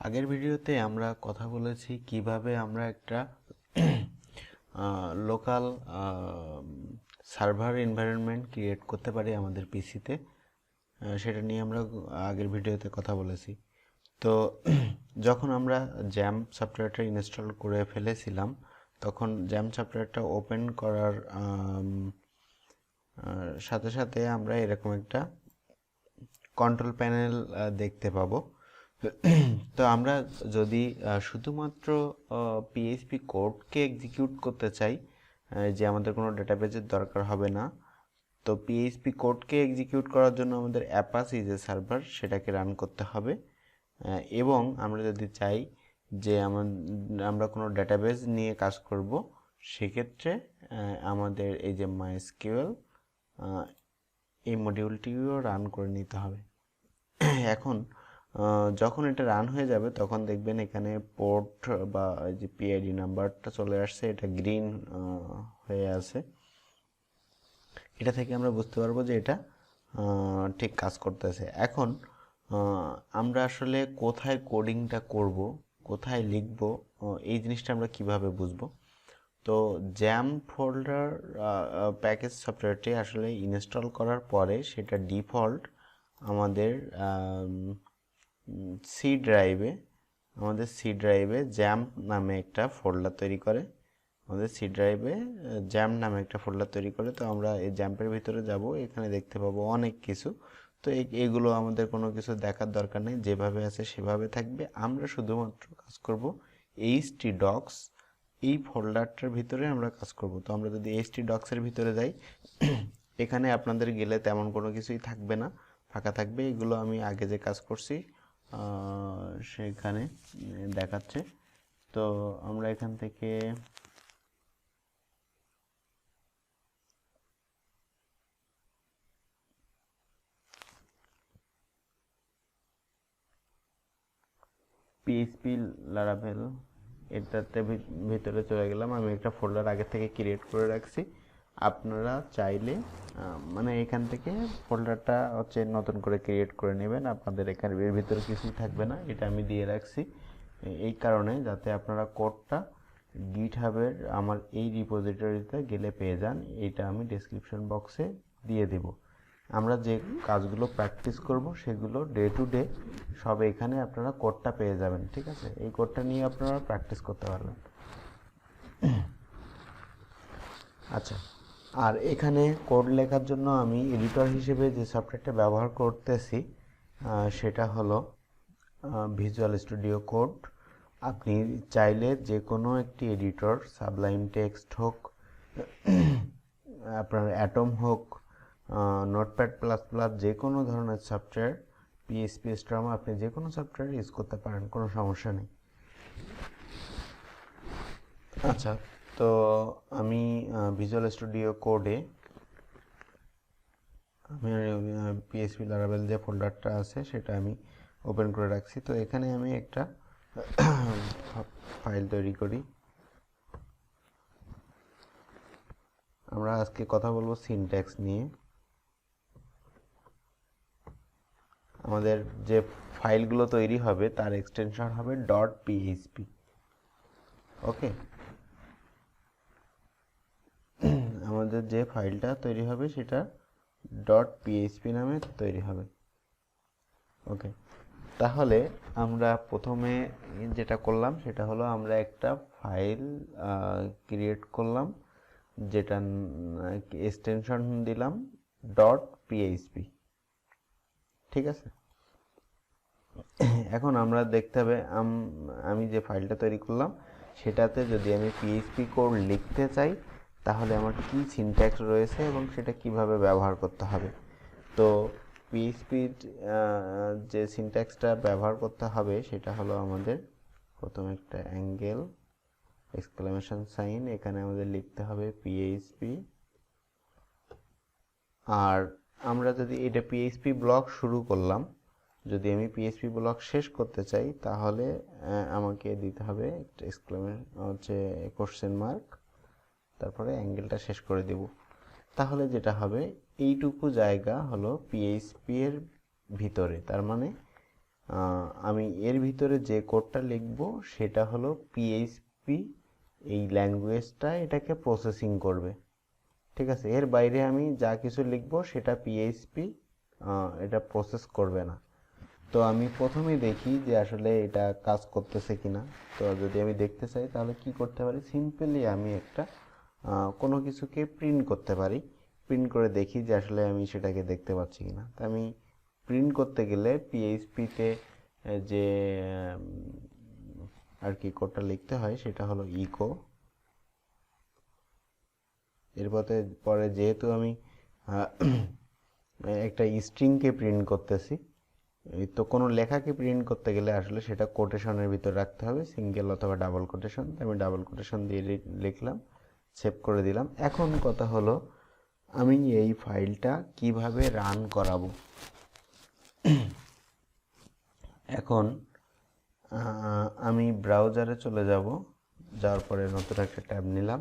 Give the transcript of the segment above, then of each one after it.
আগের ভিডিওতে আমরা কথা বলেছি কিভাবে আমরা একটা লোকাল সার্ভার এনভায়রনমেন্ট ক্রিয়েট করতে পারি আমাদের পিসিতে। সেটা নিয়ে আমরা আগের ভিডিওতে কথা বলেছি। তো যখন আমরা জ্যাম সফটওয়্যারটা ইনস্টল করে ফেলেছিলাম, তখন জ্যাম সফটওয়্যারটা ওপেন করার সাথে সাথে আমরা এরকম একটা কন্ট্রোল প্যানেল দেখতে পাবো। তো আমরা যদি শুধুমাত্র পিএইচপি কোডকে এক্সিকিউট করতে চাই, যে আমাদের কোনো ডেটাবেজের দরকার হবে না, তো পিএইচপি কোডকে এক্সিকিউট করার জন্য আমাদের অ্যাপাচি যে সার্ভার সেটাকে রান করতে হবে। এবং আমরা যদি চাই যে আমরা কোনো ডেটাবেজ নিয়ে কাজ করব, সেক্ষেত্রে আমাদের এই যে MySQL এই মডিউলটিও রান করে নিতে হবে। এখন যখন এটা রান হয়ে যাবে তখন দেখবেন এখানে পোর্ট বা যে পিআইডি নাম্বারটা চলে আসছে, এটা গ্রিন হয়ে আছে। এটা থেকে আমরা বুঝতে পারবো যে এটা ঠিক কাজ করতেছে। এখন আমরা আসলে কোথায় কোডিংটা করব, কোথায় লিখব, এই জিনিসটা আমরা কিভাবে বুঝবো? তো জ্যাম ফোল্ডার প্যাকেজ সফটওয়্যারটি আসলে ইনস্টল করার পরে সেটা ডিফল্ট আমাদের সি ড্রাইভে জ্যাম নামে একটা ফোল্ডার তৈরি করে। তো আমরা এই জ্যাম্পের ভিতরে যাব, এখানে দেখতে পাবো অনেক কিছু। তো এগুলো আমাদের কোনো কিছু দেখার দরকার নেই, যেভাবে আছে সেভাবে থাকবে। আমরা শুধুমাত্র কাজ করব htdocs এই ফোল্ডারটার ভিতরে আমরা কাজ করব। তো আমরা যদি htdocs এর ভিতরে যাই, এখানে আপনাদের গেলে তেমন কোনো কিছুই থাকবে না, ফাঁকা থাকবে। এগুলো আমি আগে যে কাজ করছি সেখানে দেখাচ্ছে। তো আমরা এখান থেকে পিএইচপি লারাভেল এটাতে ভিতরে চলে গেলাম। আমি একটা ফোল্ডার আগে থেকে ক্রিয়েট করে রাখছি। আপনারা চাইলে মানে এখান থেকে ফোল্ডারটা হচ্ছে নতুন করে ক্রিয়েট করে নেবেন। আপনাদের এখানে এর ভিতরে কিছুই থাকবে না, এটা আমি দিয়ে রাখছি এই কারণে যাতে আপনারা কোডটা গিটহাবের আমার এই রিপোজিটরিতে গেলে পেয়ে যান। এইটা আমি ডেসক্রিপশন বক্সে দিয়ে দেব। আমরা যে কাজগুলো প্র্যাকটিস করব সেগুলো ডে টু ডে সব এখানে আপনারা কোডটা পেয়ে যাবেন। ঠিক আছে, এই কোডটা নিয়ে আপনারা প্র্যাকটিস করতে পারবেন। আচ্ছা, আর এখানে কোড লেখার জন্য আমি এডিটর হিসেবে যে সফটওয়্যারটা ব্যবহার করতেছি সেটা হলো ভিজুয়াল স্টুডিও কোড। আপনি চাইলে যে কোনো একটি এডিটর, সাবলাইম টেক্সট হোক, আপনার অ্যাটম হোক, নোটপ্যাড প্লাস প্লাস, যে কোনো ধরনের সফটওয়্যার, পিএইচপি স্ট্রম, আপনি যে কোনো সফটওয়্যার ইউজ করতে পারেন, কোনো সমস্যা নেই। আচ্ছা, তো আমি ভিজুয়াল স্টুডিও কোডে আমি পিএইচপি লারাভেল যে ফোল্ডারটা আছে সেটা আমি ওপেন করে রাখছি। তো এখানে আমি একটা ফাইল তৈরি করি। আমরা আজকে কথা বলবো সিনট্যাক্স নিয়ে। আমাদের যে ফাইলগুলো তৈরি হবে তার এক্সটেনশন হবে .php। ওকে, আমাদের যে ফাইলটা তৈরি হবে সেটা .php নামে তৈরি হবে। ওকে, তাহলে আমরা প্রথমে যেটা করলাম সেটা হলো আমরা একটা ফাইল ক্রিয়েট করলাম, যেটা এক্সটেনশন দিলাম .php। ঠিক আছে, এখন আমরা দেখতে হবে আমি যে ফাইলটা তৈরি করলাম সেটাতে যদি আমি পিএইচপি কোড লিখতে চাই তাহলে আমার কি সিনট্যাক্স রয়েছে এবং সেটা কিভাবে ব্যবহার করতে হবে। তো পিএইচপির যে সিনট্যাক্সটা ব্যবহার করতে হবে সেটা হলো আমাদের প্রথমে একটা অ্যাঙ্গেল এক্সক্লেমেশন সাইন, এখানে আমাদের লিখতে হবে পিএইচপি। আর আমরা যদি এটা পিএইচপি ব্লক শুরু করলাম, যদি আমি পিএইচপি ব্লক শেষ করতে চাই তাহলে আমাকে দিতে হবে একটা হচ্ছে কোশ্চেন মার্ক, তারপরে অ্যাঙ্গেলটা শেষ করে দেব। তাহলে যেটা হবে এইটুকু জায়গা হলো পিএইচপি এর ভিতরে, তার মানে আমি এর ভিতরে যে কোডটা লিখব সেটা হলো পিএইচপি, এই ল্যাঙ্গুয়েজটা এটাকে প্রসেসিং করবে। ঠিক আছে, এর বাইরে আমি যা কিছু লিখব সেটা পিএইচপি এটা প্রসেস করবে না। তো আমি প্রথমেই দেখি যে আসলে এটা কাজ করতেছে কিনা। তো যদি আমি দেখতে চাই তাহলে কি করতে পারি, সিম্পলি আমি একটা কোনো কিছুকে প্রিন্ট করতে পারি, প্রিন্ট করে দেখি যে আসলে আমি সেটাকে দেখতে পাচ্ছি কিনা। তো আমি প্রিন্ট করতে গেলে পিএইচপিতে যে আর কি কোডটা লিখতে হয় সেটা হলো ইকো। এরপরে পরে যেহেতু আমি একটা স্ট্রিংকে প্রিন্ট করতেছি, তো কোনো লেখাকে প্রিন্ট করতে গেলে আসলে সেটা কোটেশনের ভিতর রাখতে হবে, সিঙ্গেল অথবা ডাবল কোটেশন। আমি ডাবল কোটেশন দিয়ে লিখলাম, সেভ করে দিলাম। এখন কথা হলো আমি এই ফাইলটা কিভাবে রান করাবো। এখন আমি ব্রাউজারে চলে যাব, যাওয়ার পরে নতুন একটা ট্যাব নিলাম।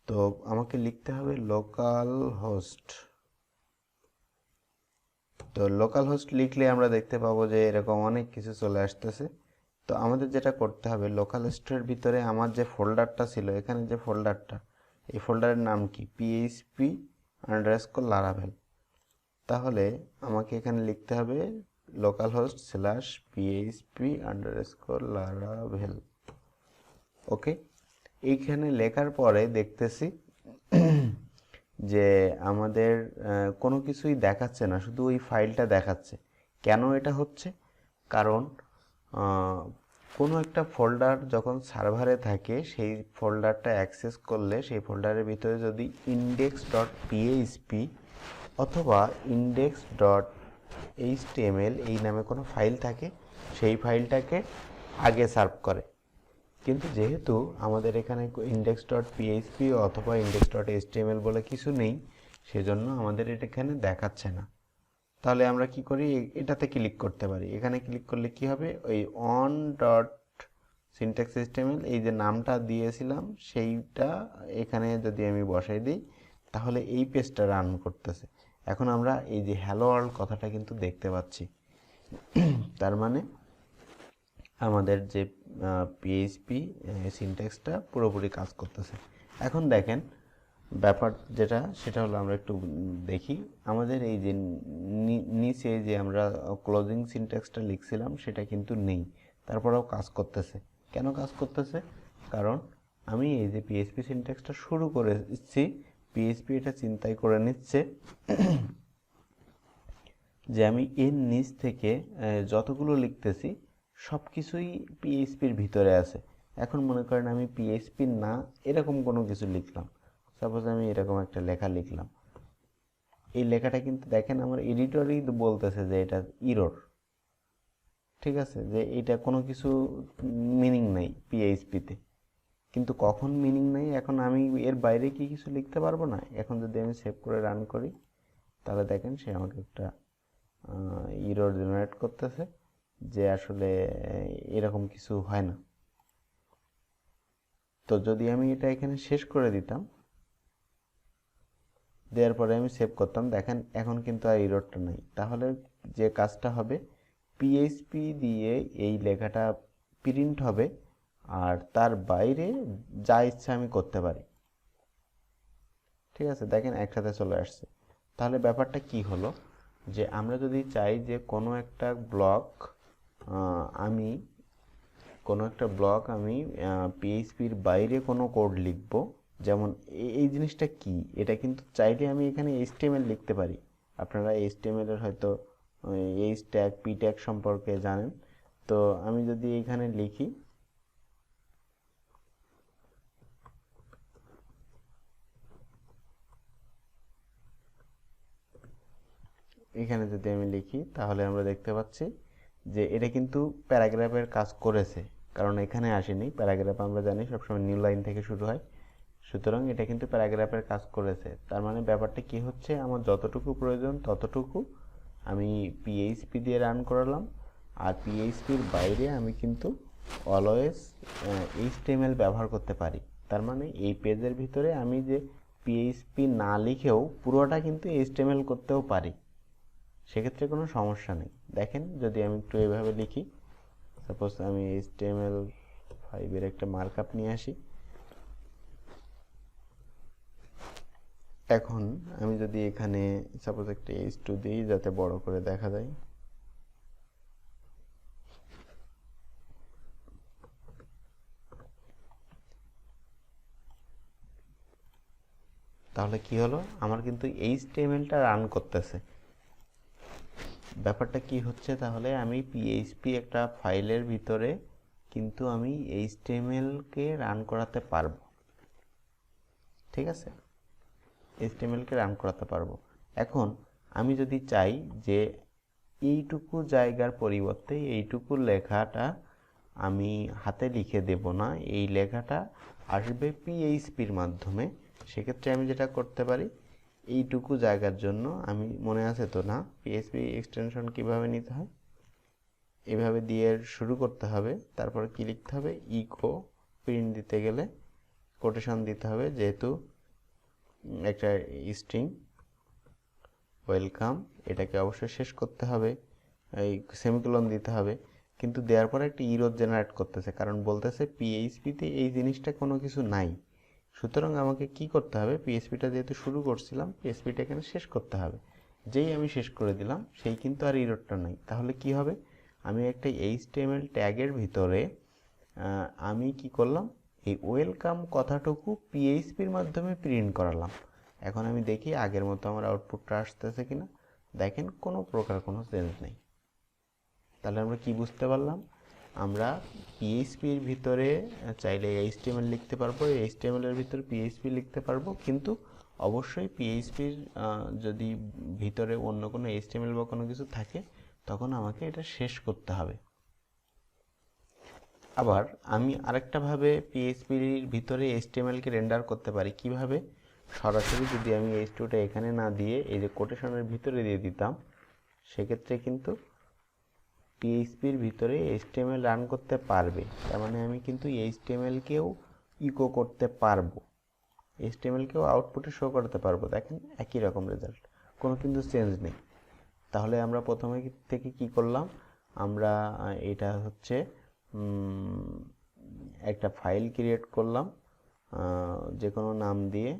তো আমাকে লিখতে হবে লোকাল হোস্ট। তো লোকাল হোস্ট লিখলে আমরা দেখতে পাবো যে এরকম অনেক কিছু চলে আসতেছে। তো আমাদের যেটা করতে হবে, লোকাল হোস্টের ভিতরে আমার যে ফোল্ডারটা ছিল, এখানে যে ফোল্ডারটা, এই ফোল্ডারের নাম কি, php_laravel। তাহলে আমাকে এখানে লিখতে হবে localhost/php_laravel। ওকে, এইখানে লেখার পরে দেখতেছি যে আমাদের কোনো কিছুই দেখাচ্ছে না, শুধু ওই ফাইলটা দেখাচ্ছে। কেন এটা হচ্ছে? কারণ কোনো একটা ফোল্ডার যখন সার্ভারে থাকে, সেই ফোল্ডারটা অ্যাক্সেস করলে সেই ফোল্ডারের ভিতরে যদি index.php অথবা index.html এই নামে কোনো ফাইল থাকে, সেই ফাইলটাকে আগে সার্ভ করে। কিন্তু যেহেতু আমাদের এখানে index.php অথবা index.html বলে কিছু নেই, সেজন্য আমাদের এটা এখানে দেখাচ্ছে না। তাহলে আমরা কি করি, এটাতে ক্লিক করতে পারি। এখানে ক্লিক করলে কি হবে, ওই on.syntax.html এই যে নামটা দিয়েছিলাম সেইটা এখানে যদি আমি বসাই দিই, তাহলে এই পেজটা রান করতেছে। এখন আমরা এই যে হ্যালো ওয়ার্ল্ড কথাটা কিন্তু দেখতে পাচ্ছি। তার মানে আমাদের যে পিএইচপি সিনট্যাক্সটা পুরোপুরি কাজ করতেছে। এখন দেখেন ব্যাপার যেটা, সেটা হলো আমরা একটু দেখি আমাদের এই যে নিচে যে আমরা ক্লোজিং সিনট্যাক্সটা লিখছিলাম সেটা কিন্তু নেই, তারপরেও কাজ করতেছে। কেন কাজ করতেছে? কারণ আমি এই যে পিএইচপি সিনট্যাক্সটা শুরু করেছি, পিএইচপি এটা চিন্তাই করে নিচ্ছে যে আমি এর নিচ থেকে যতগুলো লিখতেছি সব কিছুই পিএইচপির ভিতরে আছে। এখন মনে করেন আমি পিএইচপি না এরকম কোনো কিছু লিখলাম, সাপোজ আমি এরকম একটা লেখা লিখলাম, এই লেখাটা কিন্তু দেখেন আমার এডিটরই বলতেছে যে এটা ইরর। ঠিক আছে, যে এটা কোনো কিছু মিনিং নাই পিএইচপিতে। কিন্তু কখন মিনিং নাই, এখন আমি এর বাইরে কি কিছু লিখতে পারবো না। এখন যদি আমি সেভ করে রান করি, তাহলে দেখেন সে আমাকে একটা ইরর জেনারেট করতেছে যে আসলে এরকম কিছু হয় না। তো যদি আমি এটা এখানে শেষ করে দিতাম, দেওয়ার পরে আমি সেভ করতাম, দেখেন এখন কিন্তু আর ইররটা নাই। তাহলে যে কাজটা হবে, পিএইচপি দিয়ে এই লেখাটা প্রিন্ট হবে, আর তার বাইরে যা ইচ্ছা আমি করতে পারি। ঠিক আছে, দেখেন একসাথে চলে আসছে। তাহলে ব্যাপারটা কি হলো, যে আমরা যদি চাই যে কোনো একটা ব্লক আমি পিএইচপির বাইরে কোনো কোড লিখব, যেমন এই জিনিসটা কি, এটা কিন্তু চাইলে আমি এখানে এইচটিএমএল লিখতে পারি। আপনারা এইচটিএমএল এর হয়তো এইচ ট্যাগ পি ট্যাগ সম্পর্কে জানেন। তো আমি যদি এখানে লিখি, তাহলে আমরা দেখতে পাচ্ছি যে এটা কিন্তু প্যারাগ্রাফের কাজ করেছে, কারণ এখানে আসেনি। প্যারাগ্রাফ আমরা জানি সবসময় নিউ লাইন থেকে শুরু হয়, সুতরাং এটা কিন্তু প্যারাগ্রাফের কাজ করেছে। তার মানে ব্যাপারটা কি হচ্ছে, আমার যতটুকু প্রয়োজন ততটুকু আমি পিএইচপি দিয়ে রান করালাম, আর পিএইচপির বাইরে আমি কিন্তু অলওয়েজ এইচটিএমএল ব্যবহার করতে পারি। তার মানে এই পেজের ভিতরে আমি যে পিএইচপি না লিখেও পুরোটা কিন্তু এইচটিএমএল করতেও পারি। সেক্ষেত্রে কোনো সমস্যা নেই। দেখেন যদি আমি একটু এভাবে লিখি, সাপোজ আমি HTML5 এর একটা মার্কআপ নিয়ে আসি। এখন আমি যদি এখানে সাপোজ একটা h2 দিই যাতে বড় করে দেখা যায়, তাহলে কি হলো, আমার কিন্তু HTML-টা রান করতেছে। ব্যাপারটা কি হচ্ছে, তাহলে আমি PHP একটা ফাইলের ভিতরে কিন্তু আমি HTML-কে রান করাতে পারবো। ঠিক আছে, HTML-কে রান করাতে পারবো। এখন আমি যদি চাই যে এইটুকু জায়গার পরিবর্তে এইটুকু লেখাটা আমি হাতে লিখে দেব না, এই লেখাটা আসবে PHP-র মাধ্যমে, সেক্ষেত্রে আমি যেটা করতে পারি, এইটুকু জায়গার জন্য আমি, মনে আছে তো না PHP এক্সটেনশন কিভাবে নিতে হয়, এভাবে দিয়ে শুরু করতে হবে, তারপরে কি লিখতে হবে, ইকো প্রিন্ট দিতে গেলে কোটেশন দিতে হবে, যেহেতু একটা স্ট্রিং ওয়েলকাম, এটাকে অবশ্যই শেষ করতে হবে, এই সেমিকোলন দিতে হবে, কিন্তু দেওয়ার পরে একটা ইরর জেনারেট করতেছে, কারণ বলতেছে PHP-তে এই জিনিসটা কোনো কিছু নাই। সুতরাং আমাকে কি করতে হবে, PHP-টা যেহেতু শুরু করছিলাম, PHP-টা এখানে শেষ করতে হবে। যেই আমি শেষ করে দিলাম, সেই কিন্তু আর ইররটা নাই। তাহলে কি হবে, আমি একটা HTML ট্যাগের ভিতরে আমি কি করলাম, এই ওয়েলকাম কথাটুকু PHP-র মাধ্যমে প্রিন্ট করালাম। এখন আমি দেখি আগের মতো আমার আউটপুটটা আসতেছে কিনা। দেখেন কোনো প্রকার কোনো চেঞ্জ নেই। তাহলে আমরা কি বুঝতে পারলাম, আমরা PHP-র ভিতরে চাইলে HTML লিখতে পারবো, HTML-এর ভিতরে PHP লিখতে পারবো, কিন্তু অবশ্যই PHP-র যদি ভিতরে অন্য কোনো HTML বা কোনো কিছু থাকে, তখন আমাকে এটা শেষ করতে হবে। আবার আমি আরেকটা ভাবে PHP-র ভিতরে HTML-কে রেন্ডার করতে পারি। কিভাবে, সরাসরি যদি আমি H2-টা এখানে না দিয়ে এই যে কোটেশনের ভিতরে দিয়ে দিতাম, সেক্ষেত্রে কিন্তু PHP-র ভিতরে HTML রান করতে পারবে। তার মানে আমি কিন্তু HTML-কেও ইকো করতে পারবো, HTML-কেও আউটপুটে শো করতে পারবো। দেখেন একই রকম রেজাল্ট, কোনো কিন্তু চেঞ্জ নেই। তাহলে আমরা প্রথমে থেকে কি করলাম, আমরা এটা হচ্ছে একটা ফাইল ক্রিয়েট করলাম যে কোনো নাম দিয়ে,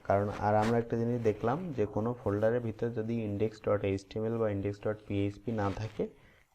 কারণ আর আমরা একটা জিনিস দেখলাম যে কোনো ফোল্ডারের ভিতরে যদি index.html বা index.php না থাকে,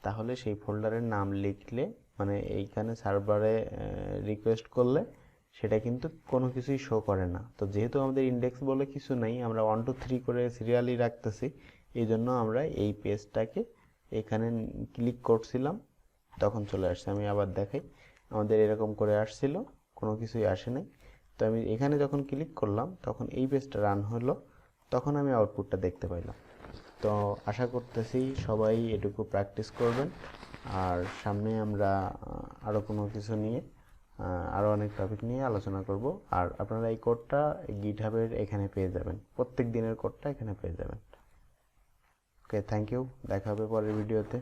তাহলে সেই ফোল্ডারের নাম লিখলে, মানে এইখানে সার্ভারে রিকোয়েস্ট করলে সেটা কিন্তু কোনো কিছুই শো করে না। তো যেহেতু আমাদের ইন্ডেক্স বলে কিছু নেই, আমরা 1 2 3 করে সিরিয়ালি রাখতেছি, এই জন্য আমরা এই পেজটাকে এখানে ক্লিক করছিলাম, তখন চলে আসছে। আমি আবার দেখাই, আমাদের এরকম করে আসছিল, কোনো কিছুই আসে নাই। তো আমি এখানে যখন ক্লিক করলাম, তখন এই পেজটা রান হলো, তখন আমি আউটপুটটা দেখতে পাইলাম। তো আশা করতেছি সবাই এটুকু প্র্যাকটিস করবেন, আর সামনে আমরা আরও কোনো কিছু নিয়ে, আরও অনেক টপিক নিয়ে আলোচনা করব। আর আপনারা এই কোডটা গিটহাবের এখানে পেয়ে যাবেন, প্রত্যেক দিনের কোডটা এখানে পেয়ে যাবেন। ওকে, থ্যাংক ইউ, দেখা হবে পরের ভিডিওতে।